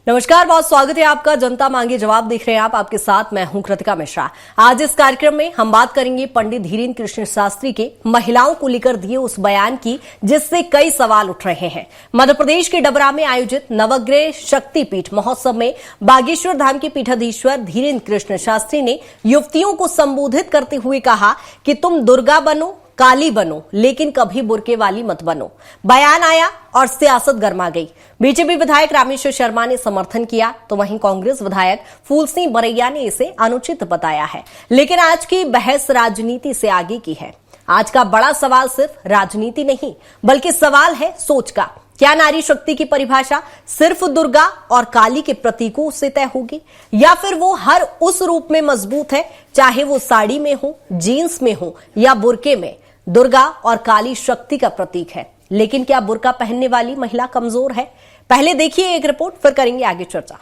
नमस्कार, बहुत स्वागत है आपका। जनता मांगे जवाब देख रहे हैं आप। आपके साथ मैं हूं कृतिका मिश्रा। आज इस कार्यक्रम में हम बात करेंगे पंडित धीरेन्द्र कृष्ण शास्त्री के महिलाओं को लेकर दिए उस बयान की, जिससे कई सवाल उठ रहे हैं। मध्य प्रदेश के डबरा में आयोजित नवग्रह शक्तिपीठ महोत्सव में बागेश्वर धाम के पीठाधीश्वर धीरेन्द्र कृष्ण शास्त्री ने युवतियों को संबोधित करते हुए कहा कि तुम दुर्गा बनो, काली बनो, लेकिन कभी बुरके वाली मत बनो। बयान आया और सियासत गर्मा गई। बीजेपी विधायक रामेश्वर शर्मा ने समर्थन किया, तो वहीं कांग्रेस विधायक फूल सिंह बरैया ने इसे अनुचित बताया है। लेकिन आज की बहस राजनीति से आगे की है। आज का बड़ा सवाल सिर्फ राजनीति नहीं, बल्कि सवाल है सोच का। क्या नारी शक्ति की परिभाषा सिर्फ दुर्गा और काली के प्रतीकों से तय होगी, या फिर वो हर उस रूप में मजबूत है, चाहे वो साड़ी में हो, जीन्स में हो या बुरके में? दुर्गा और काली शक्ति का प्रतीक है, लेकिन क्या बुर्का पहनने वाली महिला कमजोर है? पहले देखिए एक रिपोर्ट, फिर करेंगे आगे चर्चा।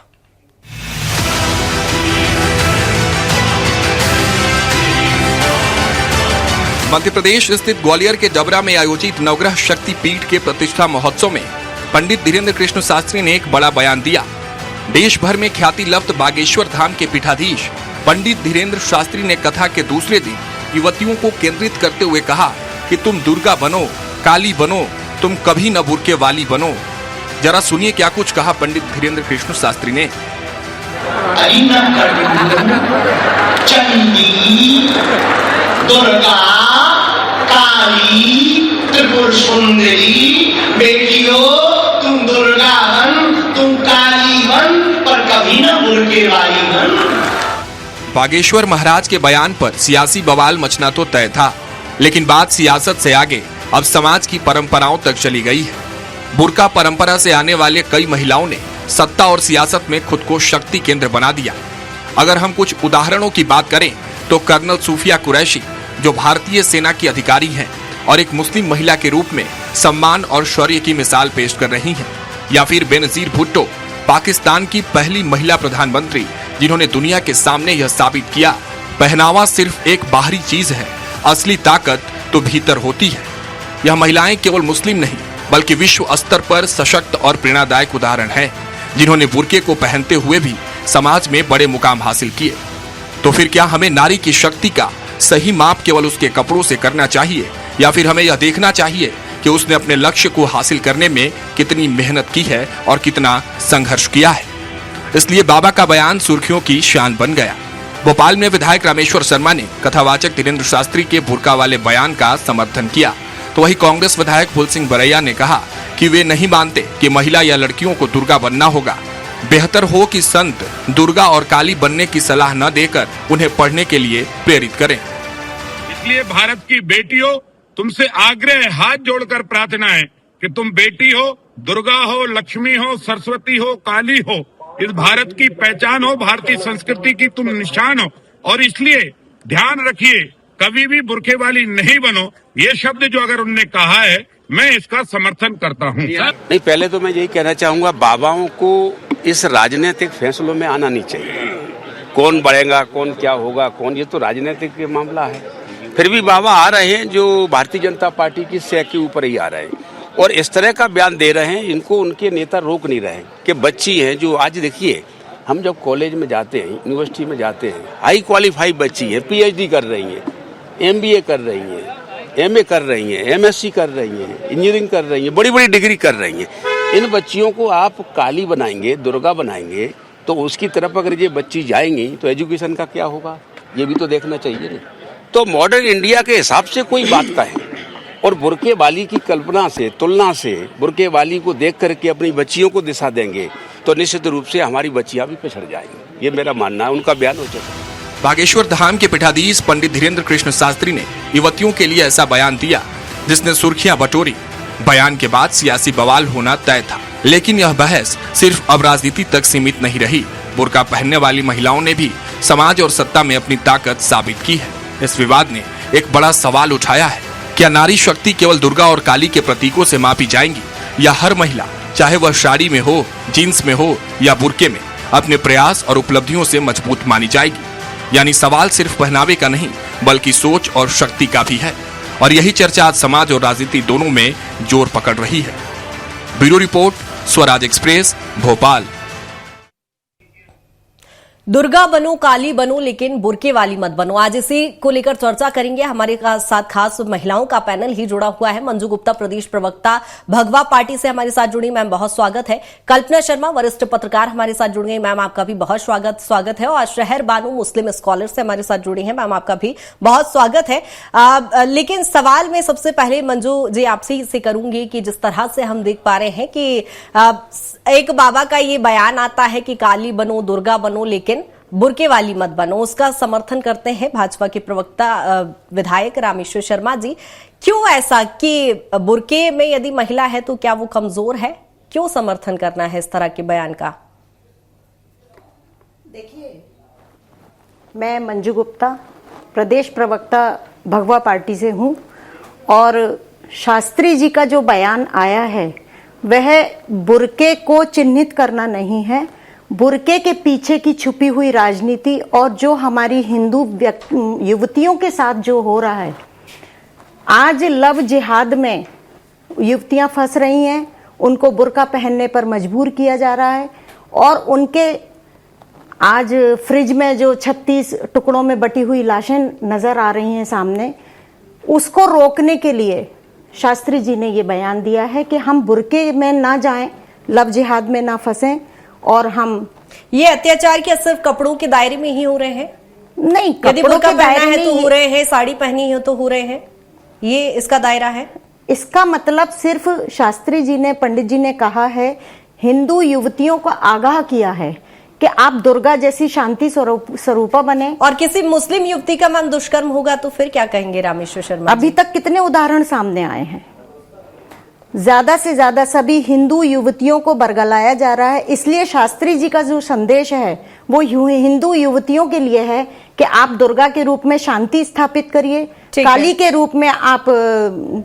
मध्य प्रदेश स्थित ग्वालियर के डबरा में आयोजित नवग्रह शक्ति पीठ के प्रतिष्ठा महोत्सव में पंडित धीरेन्द्र कृष्ण शास्त्री ने एक बड़ा बयान दिया। देश भर में ख्याति लब्ध बागेश्वर धाम के पीठाधीश पंडित धीरेन्द्र शास्त्री ने कथा के दूसरे दिन युवतियों को केंद्रित करते हुए कहा कि तुम दुर्गा बनो, काली बनो, तुम कभी न बुरके वाली बनो। जरा सुनिए क्या कुछ कहा पंडित धीरेन्द्र कृष्ण शास्त्री ने। चंडी, दुर्गा, काली, त्रिपुर सुंदरी, बेटियों तुम दुर्गा बन, तुम काली बन, पर कभी न बुरके वाली बन। बागेश्वर महाराज के बयान पर सियासी बवाल मचना तो तय था, लेकिन बात सियासत से आगे अब समाज की परंपराओं तक चली गई है। बुर्का परंपरा से आने वाले कई महिलाओं ने सत्ता और सियासत में खुद को शक्ति केंद्र बना दिया। अगर हम कुछ उदाहरणों की बात करें तो कर्नल सूफिया कुरैशी, जो भारतीय सेना की अधिकारी हैं और एक मुस्लिम महिला के रूप में सम्मान और शौर्य की मिसाल पेश कर रही हैं, या फिर बेनजीर भुट्टो, पाकिस्तान की पहली महिला प्रधानमंत्री, जिन्होंने दुनिया के सामने यह साबित किया, पहनावा सिर्फ एक बाहरी चीज है, असली ताकत तो भीतर होती है। यह महिलाएं केवल मुस्लिम नहीं, बल्कि विश्व स्तर पर सशक्त और प्रेरणादायक उदाहरण हैं, जिन्होंने बुर्के को पहनते हुए भी समाज में बड़े मुकाम हासिल किए। तो फिर क्या हमें नारी की शक्ति का सही माप केवल उसके कपड़ों से करना चाहिए, या फिर हमें यह देखना चाहिए कि उसने अपने लक्ष्य को हासिल करने में कितनी मेहनत की है और कितना संघर्ष किया है? इसलिए बाबा का बयान सुर्खियों की शान बन गया। भोपाल में विधायक रामेश्वर शर्मा ने कथावाचक धीरेन्द्र शास्त्री के बुर्का वाले बयान का समर्थन किया, तो वही कांग्रेस विधायक फूल सिंह बरैया ने कहा कि वे नहीं मानते कि महिला या लड़कियों को दुर्गा बनना होगा। बेहतर हो कि संत दुर्गा और काली बनने की सलाह न देकर उन्हें पढ़ने के लिए प्रेरित करें। इसलिए भारत की बेटियों, तुमसे आग्रह, हाथ जोड़कर प्रार्थना है कि तुम बेटी हो, दुर्गा हो, लक्ष्मी हो, सरस्वती हो, काली हो, इस भारत की पहचान हो, भारतीय संस्कृति की तुम निशान हो। और इसलिए ध्यान रखिए, कभी भी बुरके वाली नहीं बनो। ये शब्द जो अगर उन्होंने कहा है, मैं इसका समर्थन करता हूँ। नहीं, पहले तो मैं यही कहना चाहूंगा, बाबाओं को इस राजनीतिक फैसलों में आना नहीं चाहिए। कौन बढ़ेगा, कौन क्या होगा, कौन, ये तो राजनीतिक मामला है। फिर भी बाबा आ रहे हैं जो भारतीय जनता पार्टी की सह के ऊपर ही आ रहे हैं और इस तरह का बयान दे रहे हैं, इनको उनके नेता रोक नहीं रहे हैं। कि बच्ची हैं जो आज देखिए, हम जब कॉलेज में जाते हैं, यूनिवर्सिटी में जाते हैं, हाई क्वालिफाइड बच्ची है, पीएचडी कर रही हैं, एमबीए कर रही हैं, एमए कर रही हैं, एमएससी कर रही हैं, इंजीनियरिंग कर रही हैं, बड़ी बड़ी डिग्री कर रही हैं। इन बच्चियों को आप काली बनाएंगे, दुर्गा बनाएंगे, तो उसकी तरफ अगर ये बच्ची जाएंगी तो एजुकेशन का क्या होगा, ये भी तो देखना चाहिए ना। तो मॉडर्न इंडिया के हिसाब से कोई बात का है, और बुरके वाली की कल्पना से, तुलना से बुरके वाली को देख करके अपनी बच्चियों को दिशा देंगे तो निश्चित रूप से हमारी बच्चियां भी पिछड़ जाएंगी। ये मेरा मानना है, उनका बयान हो जाएगा। बागेश्वर धाम के पीठाधीश पंडित धीरेन्द्र कृष्ण शास्त्री ने युवतियों के लिए ऐसा बयान दिया जिसने सुर्खियां बटोरी। बयान के बाद सियासी बवाल होना तय था, लेकिन यह बहस सिर्फ अब राजनीति तक सीमित नहीं रही। बुर्का पहनने वाली महिलाओं ने भी समाज और सत्ता में अपनी ताकत साबित की है। इस विवाद ने एक बड़ा सवाल उठाया है, क्या नारी शक्ति केवल दुर्गा और काली के प्रतीकों से मापी जाएंगी, या हर महिला, चाहे वह साड़ी में हो, जीन्स में हो या बुर्के में, अपने प्रयास और उपलब्धियों से मजबूत मानी जाएगी? यानी सवाल सिर्फ पहनावे का नहीं, बल्कि सोच और शक्ति का भी है। और यही चर्चा आज समाज और राजनीति दोनों में जोर पकड़ रही है। Bureau report, Swaraj express, Bhopal. Durga बनो, काली बनो, लेकिन बुरके वाली मत बनो। आज इसी को लेकर चर्चा करेंगे। हमारे साथ खास महिलाओं का पैनल ही जुड़ा हुआ है। मंजू गुप्ता, प्रदेश प्रवक्ता भगवा पार्टी से हमारे साथ जुड़ी, मैम बहुत स्वागत है। कल्पना शर्मा, वरिष्ठ पत्रकार हमारे साथ जुड़ गई, मैम आपका भी बहुत स्वागत है। और शहर बानू, मुस्लिम स्कॉलर से हमारे साथ जुड़ी हैं, मैम आपका भी बहुत स्वागत है। लेकिन सवाल में सबसे पहले मंजू जी आपसे से करूंगी कि जिस तरह से हम देख पा रहे हैं कि एक बाबा का ये बयान आता है कि काली बनो, दुर्गा बनो, लेकिन बुरके वाली मत बनो, उसका समर्थन करते हैं भाजपा के प्रवक्ता विधायक रामेश्वर शर्मा जी। क्यों ऐसा कि बुरके में यदि महिला है तो क्या वो कमजोर है? क्यों समर्थन करना है इस तरह के बयान का? देखिए, मैं मंजू गुप्ता, प्रदेश प्रवक्ता भगवा पार्टी से हूं और शास्त्री जी का जो बयान आया है वह बुरके को चिन्हित करना नहीं है। बुरके के पीछे की छुपी हुई राजनीति और जो हमारी हिंदू युवतियों के साथ जो हो रहा है, आज लव जिहाद में युवतियां फंस रही हैं, उनको बुर्का पहनने पर मजबूर किया जा रहा है और उनके आज फ्रिज में जो 36 टुकड़ों में बटी हुई लाशें नजर आ रही हैं सामने, उसको रोकने के लिए शास्त्री जी ने ये बयान दिया है कि हम बुरके में ना जाएं, लव जिहाद में ना फंसें। और हम ये अत्याचार क्या सिर्फ कपड़ों के दायरे में ही हो रहे हैं? नहीं, यदि बुर्का पहना है तो हो रहे हैं, साड़ी पहनी है तो हो रहे हैं, ये इसका दायरा है? इसका मतलब सिर्फ शास्त्री जी ने, पंडित जी ने कहा है, हिंदू युवतियों को आगाह किया है कि आप दुर्गा जैसी शांति स्वरूपा बने। और किसी मुस्लिम युवती का मन दुष्कर्म होगा तो फिर क्या कहेंगे रामेश्वर शर्मा? अभी तक कितने उदाहरण सामने आए हैं। ज्यादा से ज्यादा सभी हिंदू युवतियों को बरगलाया जा रहा है। इसलिए शास्त्री जी का जो संदेश है वो हिंदू युवतियों के लिए है कि आप दुर्गा के रूप में शांति स्थापित करिए, काली के रूप में आप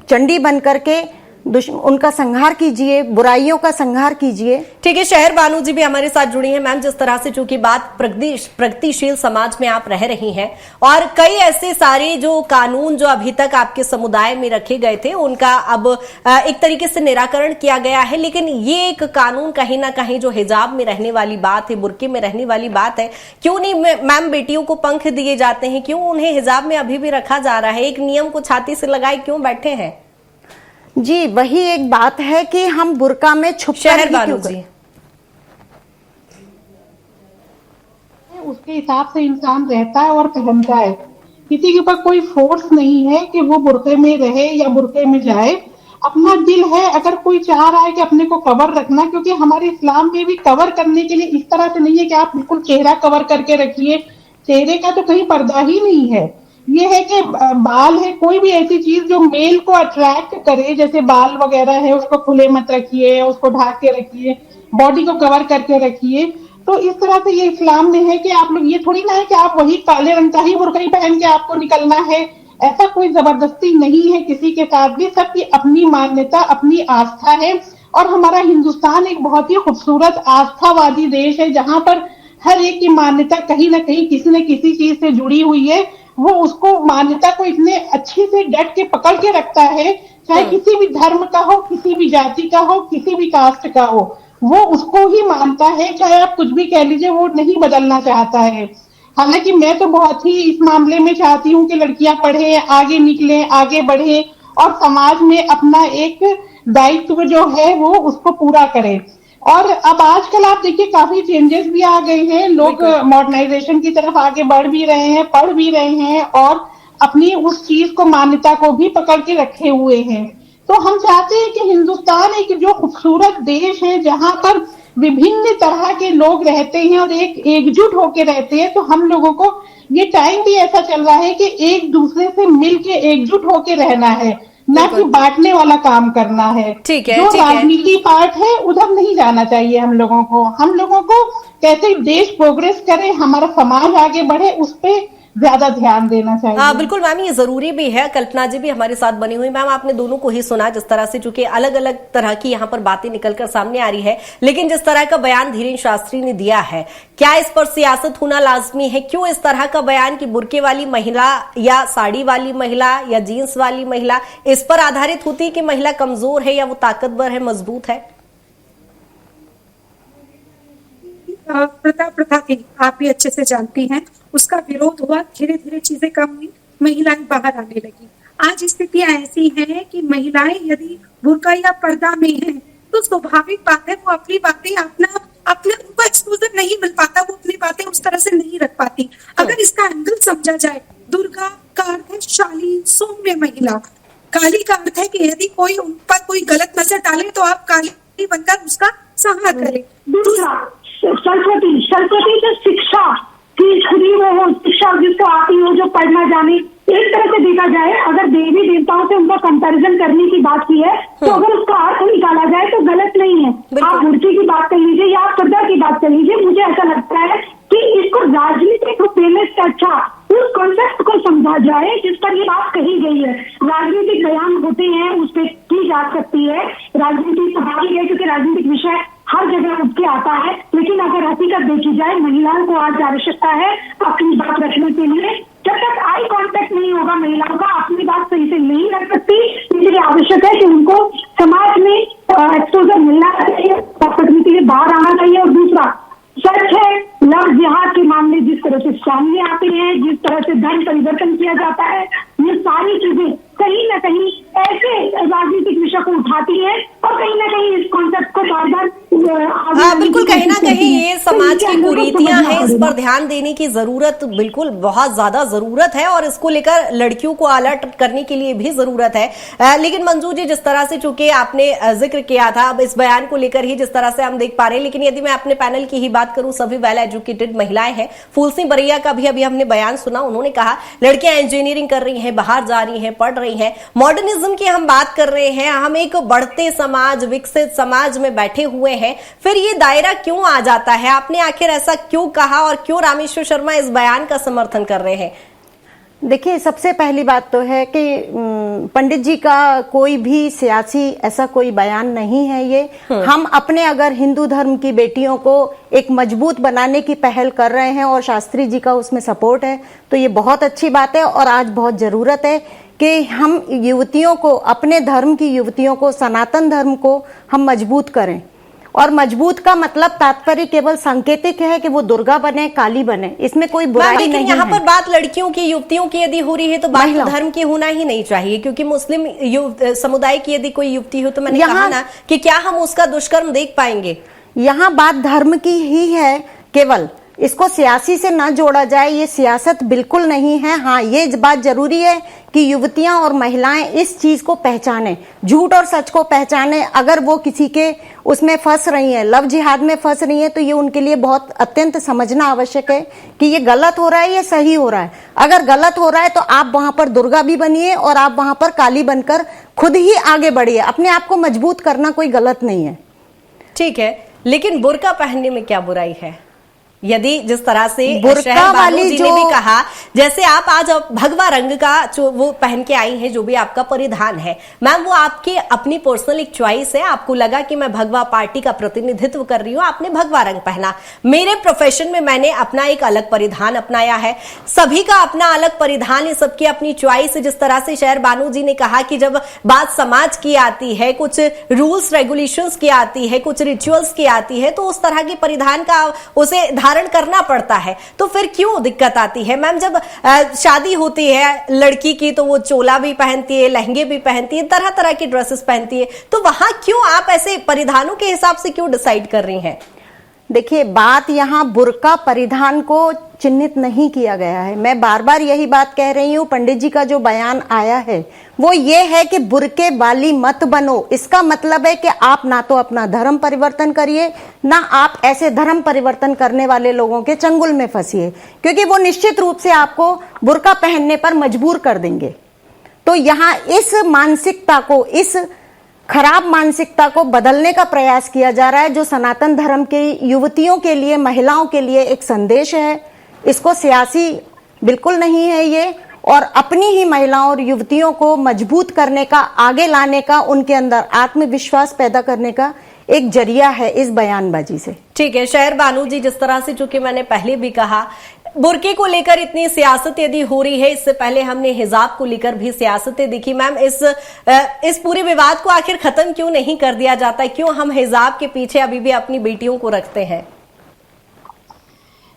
चंडी बन करके उनका संहार कीजिए, बुराइयों का संहार कीजिए। ठीक है, शहर बानू जी भी हमारे साथ जुड़ी हैं। मैम, जिस तरह से चूंकि बात प्रगतिशील समाज में आप रह रही हैं और कई ऐसे सारे जो कानून जो अभी तक आपके समुदाय में रखे गए थे उनका अब एक तरीके से निराकरण किया गया है, लेकिन ये एक कानून कहीं ना कहीं जो हिजाब में रहने वाली बात है, बुर्के में रहने वाली बात है, क्यों नहीं मैम बेटियों को पंख दिए जाते हैं? क्यों उन्हें हिजाब में अभी भी रखा जा रहा है? एक नियम को छाती से लगाए क्यों बैठे हैं? जी, वही एक बात है कि हम बुर्का में छुप कर उसके हिसाब से इंसान रहता है और पहनता है। किसी के ऊपर कोई फोर्स नहीं है कि वो बुर्के में रहे या बुर्के में जाए। अपना दिल है, अगर कोई चाह रहा है कि अपने को कवर रखना, क्योंकि हमारे इस्लाम में भी कवर करने के लिए इस तरह से नहीं है कि आप बिल्कुल चेहरा कवर करके रखिए, चेहरे का तो कहीं पर्दा ही नहीं है। ये है कि बाल है, कोई भी ऐसी चीज जो मेल को अट्रैक्ट करे, जैसे बाल वगैरह है, उसको खुले मत रखिए, उसको ढाक के रखिए, बॉडी को कवर करके रखिए। तो इस तरह से ये इस्लाम में है कि आप लोग, ये थोड़ी ना है कि आप वही काले रंग का ही बुर्का ही पहन के आपको निकलना है। ऐसा कोई जबरदस्ती नहीं है किसी के साथ भी। सबकी अपनी मान्यता, अपनी आस्था है और हमारा हिंदुस्तान एक बहुत ही खूबसूरत आस्थावादी देश है, जहां पर हर एक की मान्यता कहीं ना कहीं किसी न किसी चीज से जुड़ी हुई है। वो उसको मान्यता को इतने अच्छे से डट के पकड़ के रखता है, चाहे किसी भी धर्म का हो, किसी भी जाति का हो, किसी भी कास्ट का हो, वो उसको ही मानता है, चाहे आप कुछ भी कह लीजिए, वो नहीं बदलना चाहता है। हालांकि मैं तो बहुत ही इस मामले में चाहती हूँ कि लड़कियां पढ़े, आगे निकले, आगे बढ़े और समाज में अपना एक दायित्व जो है वो उसको पूरा करें। और अब आजकल आप देखिए काफी चेंजेस भी आ गए हैं, लोग मॉडर्नाइजेशन की तरफ आगे बढ़ भी रहे हैं, पढ़ भी रहे हैं और अपनी उस चीज को, मान्यता को भी पकड़ के रखे हुए हैं। तो हम चाहते हैं कि हिंदुस्तान एक जो खूबसूरत देश है, जहां पर विभिन्न तरह के लोग रहते हैं और एक एकजुट होके रहते हैं। तो हम लोगों को ये टाइम भी ऐसा चल रहा है कि एक दूसरे से मिलके एकजुट होके रहना है, ना कि बांटने वाला काम करना है। ठीक है, जो राजनीति पार्ट है उधर नहीं जाना चाहिए हम लोगों को। हम लोगों को कैसे देश प्रोग्रेस करे, हमारा समाज आगे बढ़े, उस पे ज्यादा ध्यान देना चाहिए। हाँ बिल्कुल मैम, ये जरूरी भी है। कल्पना जी भी हमारे साथ बनी हुई। मैम, आपने दोनों को ही सुना, जिस तरह से चूंकि अलग अलग तरह की यहाँ पर बातें निकलकर सामने आ रही है, लेकिन जिस तरह का बयान धीरेन्द्र शास्त्री ने दिया है, क्या इस पर सियासत होना लाजमी है? क्यों इस तरह का बयान कि बुर्के वाली महिला या साड़ी वाली महिला या जीन्स वाली महिला, इस पर आधारित होती है कि महिला कमजोर है या वो ताकतवर है, मजबूत है? प्रथा थी, आप भी अच्छे से जानती हैं, उसका विरोध हुआ, धीरे धीरे चीजें कम हुई, महिलाएं बाहर आने लगी। आज स्थितियां ऐसी हैं कि महिलाएं यदि बुर्का या पर्दा में हैं तो स्वाभाविक बात है वो अपनी बातें अपने उनको एक्सपोजर नहीं मिल पाता, वो अपनी बातें उस तरह से नहीं रख पाती। अगर इसका एंगल समझा जाए, दुर्गा का अर्थ है शालीन सौम्य महिला, काली का अर्थ है कि यदि कोई उन पर कोई गलत नजर डाले तो आप काली बनकर उसका सहारा करें। दूसरा सरस्वती जो शिक्षा की खुदी वो हो, शिक्षा जिसको आती हो, जो पढ़ना जाने, एक तरह से देखा जाए अगर देवी देवताओं से उनका कंपैरिजन करने की बात की है तो अगर उसका अर्थ निकाला जाए तो गलत नहीं है। आप मूर्ति की बात कर लीजिए या आप पर्दा की बात कर लीजिए, मुझे ऐसा लगता है कि इसको राजनीतिक रूप देने से अच्छा उस कॉन्सेप्ट को समझा जाए जिस पर ये बात कही गई है। राजनीतिक बयान होते हैं, उस पर की जा सकती है, राजनीति स्वाभाविक है क्योंकि राजनीतिक विषय हर जगह उठ के आता है, लेकिन अगर हकीकत देखी जाए महिलाओं को आज आवश्यकता है अपनी बात रखने के लिए। जब तक आई कांटेक्ट नहीं होगा महिलाओं का, अपनी बात सही से नहीं रख सकती, इसलिए आवश्यक है कि उनको समाज में एक्सपोजर मिलना चाहिए, पकड़ने के लिए बाहर आना चाहिए। और दूसरा सच है, लव जिहाद के मामले जिस तरह से सामने आते हैं, जिस तरह से धर्म परिवर्तन किया जाता है, ये सारी चीजें कहीं न कहीं ऐसे राजनीतिक विषय को उठाती है और कहीं न कहीं इस कॉन्सेप्ट को बार बार बिल्कुल कहीं ना कहीं ये समाज की कुरीतियां हैं, इस पर ध्यान देने की जरूरत बिल्कुल बहुत ज्यादा जरूरत है और इसको लेकर लड़कियों को अलर्ट करने के लिए भी जरूरत है। लेकिन मंजू जी, जिस तरह से चूंकि आपने जिक्र किया था, अब इस बयान को लेकर ही जिस तरह से हम देख पा रहे हैं, लेकिन यदि मैं अपने पैनल की ही बात करूं, सभी वेल एजुकेटेड महिलाएं हैं। फूल सिंह बरैया का भी अभी हमने बयान सुना, उन्होंने कहा लड़कियां इंजीनियरिंग कर रही हैं, बाहर जा रही हैं, पढ़ रही हैं, मॉडर्निज्म की हम बात कर रहे हैं, हम एक बढ़ते समाज, विकसित समाज में बैठे हुए हैं, फिर ये दायरा क्यों आ जाता है? आपने आखिर ऐसा क्यों कहा और क्यों रामेश्वर शर्मा इस बयान का समर्थन कर रहे हैं? देखिए, सबसे पहली बात तो है कि पंडित जी का कोई भी सियासी ऐसा कोई बयान नहीं है ये। हम अपने अगर हिंदू धर्म की बेटियों को एक मजबूत बनाने की पहल कर रहे हैं और शास्त्री जी का उसमें सपोर्ट है, तो ये बहुत अच्छी बात है और आज बहुत जरूरत है कि हम युवतियों को, अपने धर्म की युवतियों को, सनातन धर्म को हम मजबूत करें। और मजबूत का मतलब तात्पर्य केवल सांकेतिक है कि वो दुर्गा बने, काली बने, इसमें कोई बुराई नहीं है। लेकिन यहाँ पर बात लड़कियों की, युवतियों की यदि हो रही है तो बात धर्म की होना ही नहीं चाहिए, क्योंकि मुस्लिम समुदाय की यदि कोई युवती हो तो मैंने कहा ना कि क्या हम उसका दुष्कर्म देख पाएंगे? यहाँ बात धर्म की ही है केवल, इसको सियासी से ना जोड़ा जाए, ये सियासत बिल्कुल नहीं है। हाँ, ये बात जरूरी है कि युवतियां और महिलाएं इस चीज को पहचाने, झूठ और सच को पहचाने। अगर वो किसी के उसमें फंस रही हैं, लव जिहाद में फंस रही हैं, तो ये उनके लिए बहुत अत्यंत समझना आवश्यक है कि ये गलत हो रहा है, ये सही हो रहा है। अगर गलत हो रहा है तो आप वहां पर दुर्गा भी बनिए और आप वहां पर काली बनकर खुद ही आगे बढ़िए। अपने आप को मजबूत करना कोई गलत नहीं है। ठीक है, लेकिन बुर्का पहनने में क्या बुराई है? यदि जिस तरह से बुर्का वाली जी ने भी कहा, जैसे आप आज भगवा रंग का जो वो पहन के आई हैं, जो भी आपका परिधान है मैम, वो आपकी अपनी पर्सनल एक चॉइस है। आपको लगा कि मैं भगवा पार्टी का प्रतिनिधित्व कर रही हूँ, आपने भगवा रंग पहना। मेरे प्रोफेशन में मैंने अपना एक अलग परिधान अपनाया है, सभी का अपना अलग परिधान है, सबकी अपनी चॉइस है। जिस तरह से शहर बानू जी ने कहा कि जब बात समाज की आती है, कुछ रूल्स रेगुलेशंस की आती है, कुछ रिचुअल्स की आती है, तो उस तरह के परिधान का उसे धारण करना पड़ता है। तो फिर क्यों दिक्कत आती है? मैम, जब शादी होती है लड़की की तो वो चोला भी पहनती है, लहंगे भी पहनती है, तरह तरह की ड्रेसेस पहनती है, तो वहां क्यों आप ऐसे परिधानों के हिसाब से क्यों डिसाइड कर रही हैं? देखिए, बात यहाँ बुर्का परिधान को चिन्हित नहीं किया गया है। मैं बार बार यही बात कह रही हूँ, पंडित जी का जो बयान आया है वो ये है कि बुर्के वाली मत बनो। इसका मतलब है कि आप ना तो अपना धर्म परिवर्तन करिए, ना आप ऐसे धर्म परिवर्तन करने वाले लोगों के चंगुल में फंसिए, क्योंकि वो निश्चित रूप से आपको बुर्का पहनने पर मजबूर कर देंगे। तो यहाँ इस मानसिकता को, इस खराब मानसिकता को बदलने का प्रयास किया जा रहा है, जो सनातन धर्म की युवतियों के लिए, महिलाओं के लिए एक संदेश है। इसको सियासी बिल्कुल नहीं है ये, और अपनी ही महिलाओं और युवतियों को मजबूत करने का, आगे लाने का, उनके अंदर आत्मविश्वास पैदा करने का एक जरिया है इस बयानबाजी से। ठीक है शहर बानू जी, जिस तरह से चूंकि मैंने पहले भी कहा, बुर्के को लेकर इतनी सियासत यदि हो रही है, इससे पहले हमने हिजाब को लेकर भी सियासतें देखी। मैम, इस पूरे विवाद को आखिर खत्म क्यों नहीं कर दिया जाता? क्यों हम हिजाब के पीछे अभी भी अपनी बेटियों को रखते हैं?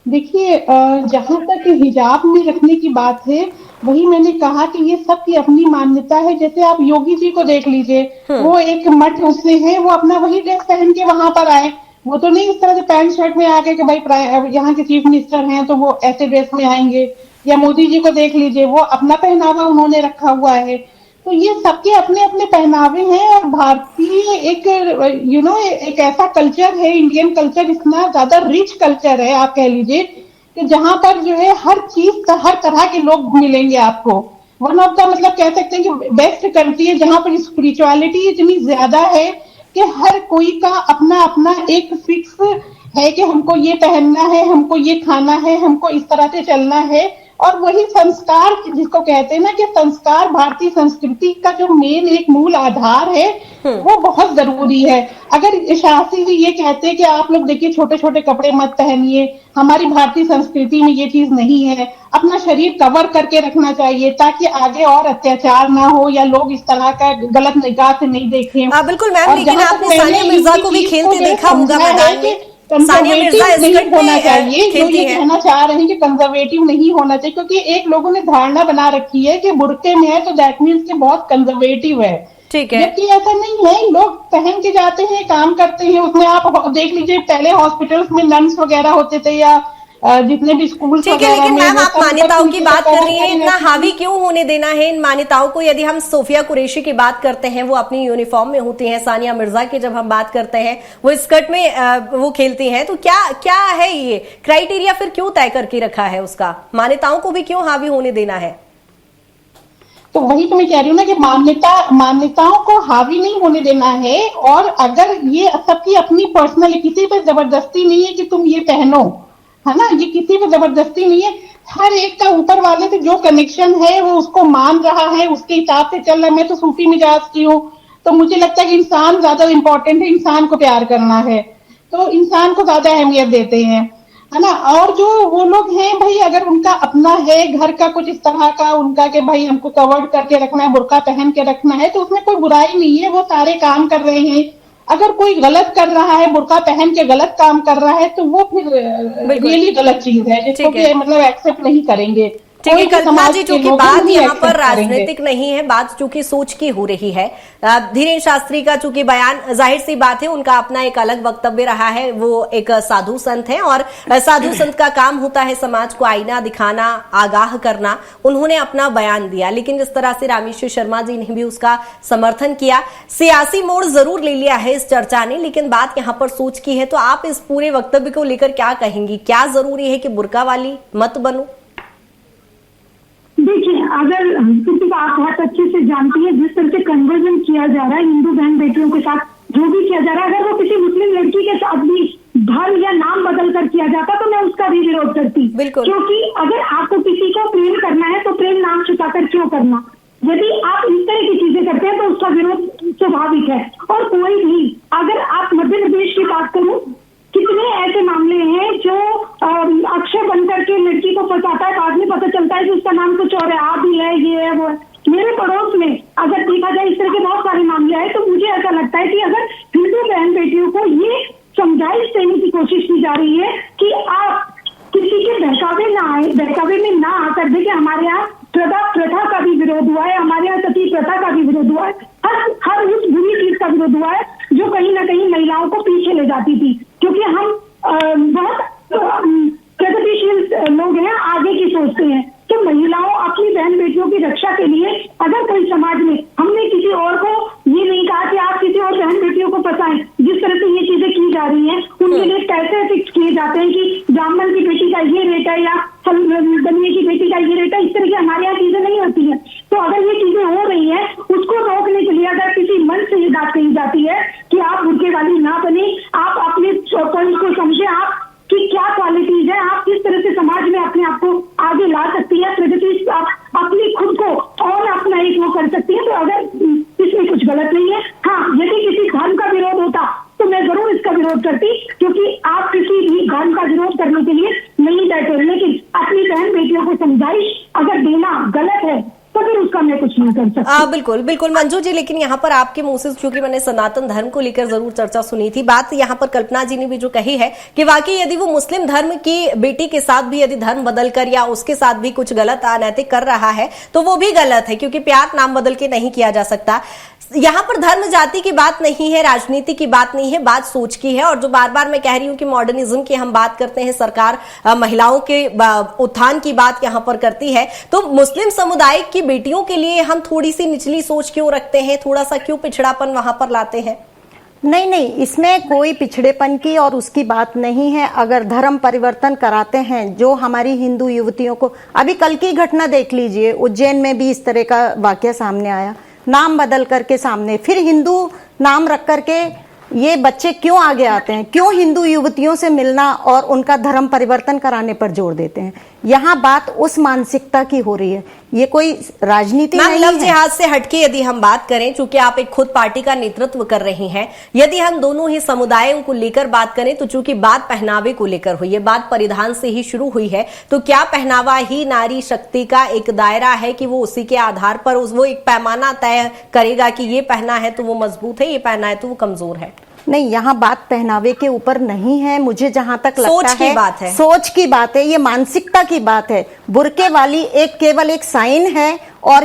देखिए, जहां तक हिजाब में रखने की बात है, वही मैंने कहा कि ये सबकी अपनी मान्यता है। जैसे आप योगी जी को देख लीजिए, वो एक मठ उसमें है, वो अपना वही ड्रेस पहन के वहां पर आए। वो तो नहीं इस तरह से पैंट शर्ट में आ गए कि भाई यहाँ के चीफ मिनिस्टर हैं तो वो ऐसे ड्रेस में आएंगे। या मोदी जी को देख लीजिए, वो अपना पहनावा उन्होंने रखा हुआ है। तो ये सबके अपने अपने पहनावे हैं। और भारतीय एक एक ऐसा कल्चर है, इंडियन कल्चर इतना ज्यादा रिच कल्चर है, आप कह लीजिए कि जहां पर जो है हर चीज हर तरह के लोग मिलेंगे आपको। वन ऑफ द मतलब कह सकते हैं कि बेस्ट कंट्री है जहां पर स्पिरिचुअलिटी इतनी ज्यादा है कि हर कोई का अपना अपना एक फिक्स है कि हमको ये पहनना है, हमको ये खाना है, हमको इस तरह से चलना है। और वही संस्कार जिसको कहते हैं ना कि संस्कार भारतीय संस्कृति का जो मेन एक मूल आधार है, वो बहुत जरूरी है। अगर शास्त्री जी ये कहते हैं कि आप लोग देखिए छोटे छोटे कपड़े मत पहनिए, हमारी भारतीय संस्कृति में ये चीज नहीं है। अपना शरीर कवर करके रखना चाहिए ताकि आगे और अत्याचार ना हो या लोग इस तरह का गलत निगाह से नहीं देखें। बिल्कुल मैम, लेकिन आपने सानिया मिर्जा को भी खेलते देखा होगा मैदान में। सानिया मिर्जा नहीं होना चाहिए, जो ये कहना चाह रहे हैं कि कंजर्वेटिव नहीं होना चाहिए, क्योंकि एक लोगों ने धारणा बना रखी है कि बुर्के में है तो दैट मीन्स कि बहुत कंजर्वेटिव है। ठीक है, जबकि ऐसा नहीं है। लोग पहन के जाते हैं, काम करते हैं। उसमें आप देख लीजिए, पहले हॉस्पिटल्स में नर्स वगैरह होते थे या जितने भी स्कूल। ठीक है, लेकिन मैम आप मान्यताओं की बात कर रही हैं, इतना हावी क्यों होने देना है इन मान्यताओं को? यदि हम सोफिया कुरैशी की बात करते हैं, वो अपनी यूनिफॉर्म में होती हैं। सानिया मिर्जा की जब हम बात करते हैं, वो स्कर्ट में वो खेलती हैं। तो क्या है ये क्राइटेरिया फिर क्यों तय करके रखा है उसका? मान्यताओं को भी क्यों हावी होने देना है? तो वही तो मैं कह रही हूँ ना कि मान्यताओं को हावी नहीं होने देना है। और अगर ये सबकी अपनी पर्सनल, किसी पे जबरदस्ती नहीं है कि तुम ये पहनो, है ना, ये किसी पे जबरदस्ती नहीं है। हर एक का ऊपर वाले से जो कनेक्शन है वो उसको मान रहा है, उसके हिसाब से चल रहा है। मैं तो सूफी मिजाज की हूँ, तो मुझे लगता है कि इंसान ज्यादा इंपॉर्टेंट है, इंसान को प्यार करना है तो इंसान को ज्यादा अहमियत देते हैं, है ना। और जो वो लोग हैं भाई, अगर उनका अपना है घर का कुछ इस तरह का उनका कि भाई हमको कवर्ड करके रखना है, बुर्का पहन के रखना है, तो उसमें कोई बुराई नहीं है। वो सारे काम कर रहे हैं। अगर कोई गलत कर रहा है, बुर्का पहन के गलत काम कर रहा है, तो वो फिर रियली गलत चीज है, जिसको कि मतलब एक्सेप्ट नहीं करेंगे। ठीक है कल्पना जी, चूंकि बात यहाँ पर राजनीतिक नहीं है, बात चूंकि सोच की हो रही है। धीरेन्द्र शास्त्री का चूंकि बयान, जाहिर सी बात है उनका अपना एक अलग वक्तव्य रहा है। वो एक साधु संत है और साधु संत का काम होता है समाज को आईना दिखाना, आगाह करना। उन्होंने अपना बयान दिया, लेकिन जिस तरह से रामेश्वर शर्मा जी ने भी उसका समर्थन किया, सियासी मोड़ जरूर ले लिया है इस चर्चा ने, लेकिन बात यहाँ पर सोच की है। तो आप इस पूरे वक्तव्य को लेकर क्या कहेंगी? क्या जरूरी है कि बुर्का वाली मत बनो? देखिए, अगर क्योंकि आप बहुत अच्छे से जानती है जिस तरह से कन्वर्जन किया जा रहा है हिंदू बहन बेटियों के साथ, जो भी किया जा रहा है, अगर वो किसी मुस्लिम लड़की के साथ भी धर्म या नाम बदल कर किया जाता तो मैं उसका भी विरोध करती। क्योंकि अगर आपको किसी को प्रेम करना है तो प्रेम नाम छुपाकर क्यों करना? यदि आप इस तरह की चीजें करते हैं तो उसका विरोध स्वाभाविक है। और कोई भी, अगर आप मध्य प्रदेश की बात करूं, कितने ऐसे मामले हैं जो अक्षय बनकर के लड़की को फंसाता है, बाद में पता चलता है कि उसका नाम कुछ और है, आदिल है, ये है, वो है। मेरे पड़ोस में अगर देखा जाए इस तरह के बहुत सारे मामले आए, तो मुझे ऐसा लगता है कि अगर हिंदू बहन बेटियों को ये समझाइश देने की कोशिश की जा रही है कि आप किसी के बहकावे में ना आकर, देखिए हमारे यहाँ प्रथा का भी विरोध हुआ है, हमारे यहाँ सती प्रथा का भी विरोध हुआ है, हर उस बुरी चीज का विरोध हुआ है जो कहीं ना कहीं महिलाओं को पीछे ले जाती थी। क्योंकि हम बहुत प्रगतिशील लोग हैं, आगे की सोचते हैं। तो महिलाओं अपनी बहन बेटियों की रक्षा के लिए अगर कोई समाज में, हमने किसी और को ये नहीं कहा कि आप किसी और बहन बेटियों को फंसाएं। जिस तरह से ये चीजें की जा रही हैं, उनके लिए पैसे फिक्स किए जाते हैं कि ब्राह्मण की बेटी का ये रेट है या दलिये की बेटी का ये रेट है। इस तरह की हमारे यहाँ चीजें नहीं होती है। तो अगर ये चीजें हो रही है, उसको रोकने के लिए अगर किसी मन से ये बात कही जाती है कि आप बुर्के वाली ना बने, आप अपने पॉइंट को समझे, आप कि क्या क्वालिटीज है, आप किस तरह से समाज में अपने आप को आगे ला सकती है, प्रगति आप अपनी खुद को और अपना एक वो कर सकती है। तो अगर इसमें कुछ गलत नहीं है। हाँ, यदि किसी धर्म का विरोध होता तो मैं जरूर इसका विरोध करती, क्योंकि आप किसी भी धर्म का विरोध करने के लिए नहीं बैठे। लेकिन अपनी बहन बेटियों को समझाइश अगर देना गलत है तो फिर उसका मैं कुछ नहीं नहीं कर सकते। बिल्कुल बिल्कुल मंजू जी, लेकिन यहाँ पर आपके मुंह से चूंकि मैंने सनातन धर्म को लेकर जरूर चर्चा सुनी थी, बात यहाँ पर कल्पना जी ने भी जो कही है कि वाकई यदि वो मुस्लिम धर्म की बेटी के साथ भी यदि धर्म बदलकर या उसके साथ भी कुछ गलत अनैतिक कर रहा है तो वो भी गलत है, क्योंकि प्यार नाम बदल के नहीं किया जा सकता। यहाँ पर धर्म जाति की बात नहीं है, राजनीति की बात नहीं है, बात सोच की है। और जो बार बार मैं कह रही हूँ कि मॉडर्निज्म की हम बात करते हैं, सरकार महिलाओं के उत्थान की बात यहाँ पर करती है, तो मुस्लिम समुदाय की बेटियों के लिए हम थोड़ी सी निचली सोच क्यों रखते हैं, थोड़ा सा क्यों पिछड़ापन वहां पर लाते हैं? नहीं, इसमें कोई पिछड़ेपन की और उसकी बात नहीं है। अगर धर्म परिवर्तन कराते हैं, जो हमारी हिंदू युवतियों को, अभी कल की घटना देख लीजिए, उज्जैन में भी इस तरह का वाकया सामने आया, नाम बदल करके सामने, फिर हिंदू नाम रख करके ये बच्चे क्यों आगे आते हैं, क्यों हिंदू युवतियों से मिलना और उनका धर्म परिवर्तन कराने पर जोर देते हैं? यहाँ बात उस मानसिकता की हो रही है, ये कोई राजनीति नहीं है। लव जिहाद से हटके यदि हम बात करें, चूंकि आप एक खुद पार्टी का नेतृत्व कर रही हैं, यदि हम दोनों ही समुदायों को लेकर बात करें तो चूंकि बात पहनावे को लेकर हुई है, बात परिधान से ही शुरू हुई है, तो क्या पहनावा ही नारी शक्ति का एक दायरा है कि वो उसी के आधार पर वो एक पैमाना तय करेगा कि ये पहना है तो वो मजबूत है, ये पहना है तो वो कमजोर है? नहीं, यहाँ बात पहनावे के ऊपर नहीं है, मुझे जहां तक लगता सोच की बात है, सोच की बात है, ये मानसिकता की बात है। बुर्के वाली केवल एक साइन है, और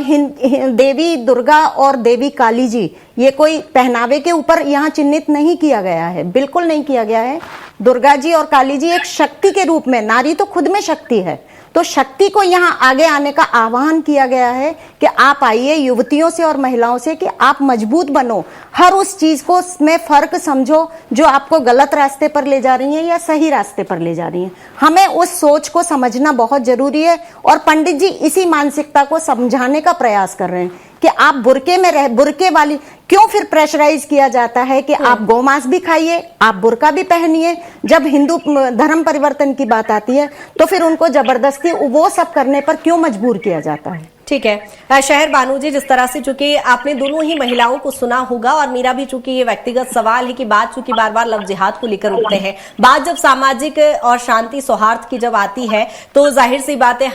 देवी दुर्गा और देवी काली जी, ये कोई पहनावे के ऊपर यहाँ चिन्हित नहीं किया गया है, बिल्कुल नहीं किया गया है। दुर्गा जी और काली जी एक शक्ति के रूप में, नारी तो खुद में शक्ति है, तो शक्ति को यहाँ आगे आने का आह्वान किया गया है कि आप आइए युवतियों से और महिलाओं से, कि आप मजबूत बनो, हर उस चीज को में फर्क समझो जो आपको गलत रास्ते पर ले जा रही है या सही रास्ते पर ले जा रही है। हमें उस सोच को समझना बहुत जरूरी है, और पंडित जी इसी मानसिकता को समझाने का प्रयास कर रहे हैं कि आप बुर्के में बुर्के वाली क्यों फिर प्रेशराइज किया जाता है कि आप गोमांस भी खाइए, आप बुर्का भी पहनिए। जब हिंदू धर्म परिवर्तन की बात आती है तो फिर उनको जबरदस्ती वो सब करने पर क्यों मजबूर किया जाता है? ठीक है शहर बानू जी, जिस तरह से चूंकि आपने दोनों ही महिलाओं को सुना होगा, और मेरा भी चूंकि ये व्यक्तिगत सवाल है कि बात चूंकि बार बार लव जिहाद को लेकर उठते हैं, बात जब सामाजिक और शांति सौहार्द की जब आती है तो जाहिर सी बात है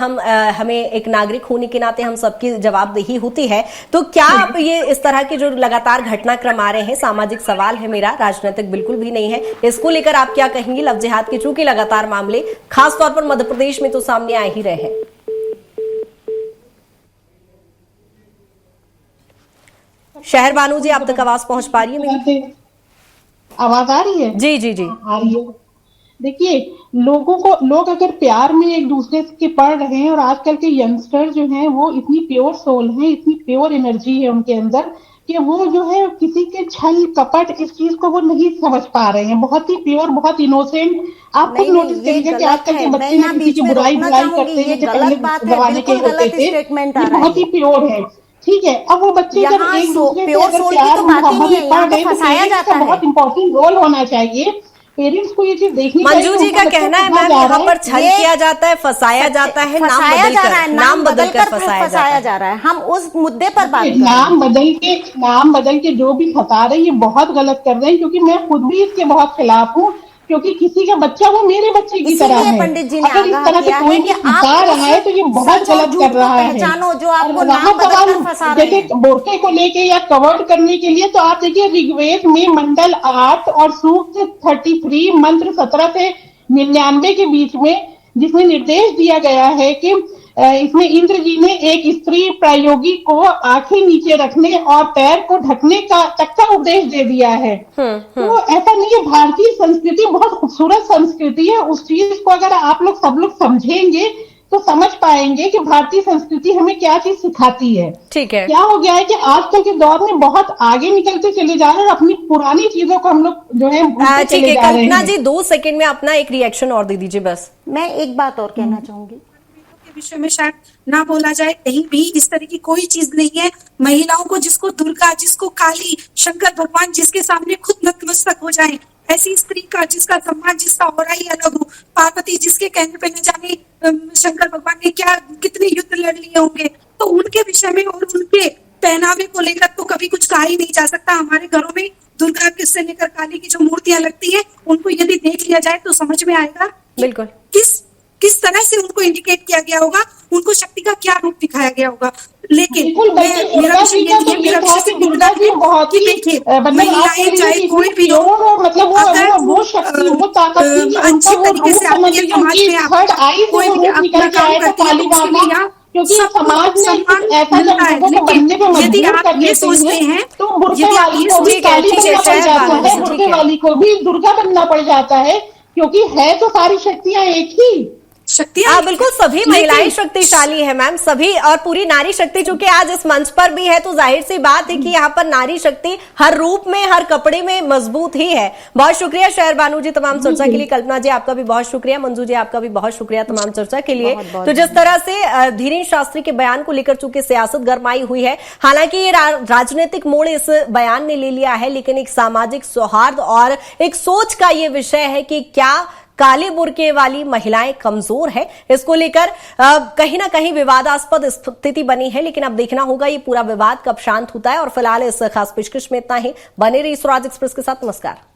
हमें एक नागरिक होने के नाते हम सबकी जवाबदेही होती है। तो क्या आप ये इस तरह के जो लगातार घटनाक्रम आ रहे हैं, सामाजिक सवाल है मेरा, राजनीतिक बिल्कुल भी नहीं है, इसको लेकर आप क्या कहेंगी? लव जिहाद के चूंकि लगातार मामले खासतौर पर मध्य प्रदेश में तो सामने आ ही रहे हैं। शहर बानू जी, आप तक आवाज पहुंच पा रही है मेरी? आवाज आ रही है? जी जी जी आ रही है। देखिए, लोग अगर प्यार में एक दूसरे के पड़ रहे हैं, और आजकल के यंगस्टर जो हैं वो इतनी प्योर सोल हैं, इतनी प्योर एनर्जी है उनके अंदर, कि वो जो है किसी के छल कपट इस चीज को वो नहीं समझ पा रहे हैं, बहुत ही प्योर, बहुत इनोसेंट। आप खुद नोटिस करिएगा कि आजकल के बच्चे ना किसी की बुराई करते हैं, जो पहले जमाने के होते थे, बहुत ही प्योर है। ठीक है, अब वो बच्चे जब एक दूसरे से अगर प्यार मोहब्बत पड़ गए तो पेरेंट्स का बहुत इंपॉर्टेंट रोल होना चाहिए। पेरेंट्स को ये चीज देखनी चाहिए। मंजू जी का कहना है मैम, यहाँ पर छल किया जाता है, फंसाया जाता है, नाम बदलकर फंसाया जा रहा है। हम उस मुद्दे पर बात करें। नाम बदल के जो भी फंसा रहे हैं, ये बहुत गलत कर रहे हैं, क्योंकि मैं खुद भी इसके बहुत खिलाफ हूँ, क्योंकि किसी का बच्चा वो मेरे बच्चे की तरह है। पंडित जी ने अगर इस तरह से कोई भी फंसा रहा है तो ये बहुत गलत कर रहा है। जो आपको नाम बदलकर फंसा रहे हैं। जैसे बोरके को लेके या कवर्ड करने के लिए, तो आप देखिए ऋग्वेद में मंडल 8 और सूक्त 33 मंत्र 17 से 99 के बीच में, जिसमें निर्देश दिया गया है कि इसमें इंद्र जी ने एक स्त्री प्रायोगी को आंखें नीचे रखने और पैर को ढकने का तक का उपदेश दे दिया है। तो ऐसा नहीं है, भारतीय संस्कृति बहुत खूबसूरत संस्कृति है। उस चीज को अगर आप लोग सब लोग समझेंगे तो समझ पाएंगे कि भारतीय संस्कृति हमें क्या चीज सिखाती है। ठीक है, क्या हो गया है कि आजकल के दौर में बहुत आगे निकलते चले जा रहे हैं, अपनी पुरानी चीजों को हम लोग जो है भूलते चले जा रहे हैं। कल्पना जी, 2 सेकंड में अपना एक रिएक्शन और दे दीजिए बस। मैं एक बात और कहना चाहूंगी, विषय में शायद ना बोला जाए, कहीं भी इस तरह की कोई चीज नहीं है। महिलाओं को, जिसको दुर्गा, जिसको काली, शंकर भगवान जिसके सामने खुद नतमस्तक हो जाए, ऐसी स्त्री का जिसका सम्मान, जिसका हो रहा ही अलग हो, पार्वती जिसके कहने पे न जाने शंकर भगवान ने क्या कितने युद्ध लड़ लिए होंगे, तो उनके विषय में और उनके पहनावे को लेकर तो कभी कुछ कहा ही नहीं जा सकता। हमारे घरों में दुर्गा से लेकर काली की जो मूर्तियां लगती है, उनको यदि देख लिया जाए तो समझ में आएगा बिल्कुल किस तरह से उनको इंडिकेट किया गया होगा, उनको शक्ति का क्या रूप दिखाया गया होगा। लेकिन बिल्कुल, बल्कि मेरा दुर्गा विषय जी का तो ये ये था कि दुर्गा जी बहुत ही देखिए मतलब महिलाएं चाहे कोई भी हो, मतलब वो शक्ति, वो ताकत थी कि अच्छी उनका वो तरीके से रूप समझ आपके लीजिए, समाज उनकी में आप थर्ड आई कोई से वो भी रूप अपना निकल के काम आया था करती है काली तो माँ उसके लिए का, आप क्योंकि सबको समाज में सम्मान ऐसा जब मिलता है। लोगों को बनने पे लेकिन यदि मजबूर आप कर ये देते सोचते हैं हैं, तो बुर्के यदि आप वाली ये को भी सोचते काली हैं, बनना पड़ जाता है, ठीक बुर्के है। वाली को भी दुर्गा बनना पड़ जाता है, क्योंकि है तो सारी शक्तियां एक ही। शक्तियां बिल्कुल सभी महिलाएं शक्तिशाली है मैम, सभी, और पूरी नारी शक्ति चूंकि आज इस मंच पर भी है तो जाहिर सी बात है कि यहाँ पर नारी शक्ति हर रूप में, हर कपड़े में मजबूत ही है। बहुत शुक्रिया शहर बानू जी तमाम चर्चा के लिए, कल्पना जी आपका भी बहुत शुक्रिया, मंजू जी आपका भी बहुत शुक्रिया तमाम चर्चा के लिए। तो जिस तरह से धीरेन शास्त्री के बयान को लेकर चूंकि सियासत गरमाई हुई है, हालांकि ये राजनीतिक मोड़ इस बयान ने ले लिया है, लेकिन एक सामाजिक सौहार्द और एक सोच का ये विषय है कि क्या काले बुर्के वाली महिलाएं कमजोर है, इसको लेकर कहीं ना कहीं विवादास्पद स्थिति बनी है। लेकिन अब देखना होगा ये पूरा विवाद कब शांत होता है। और फिलहाल इस खास पेशकश में इतना ही। बने रहिए स्वराज एक्सप्रेस के साथ। नमस्कार।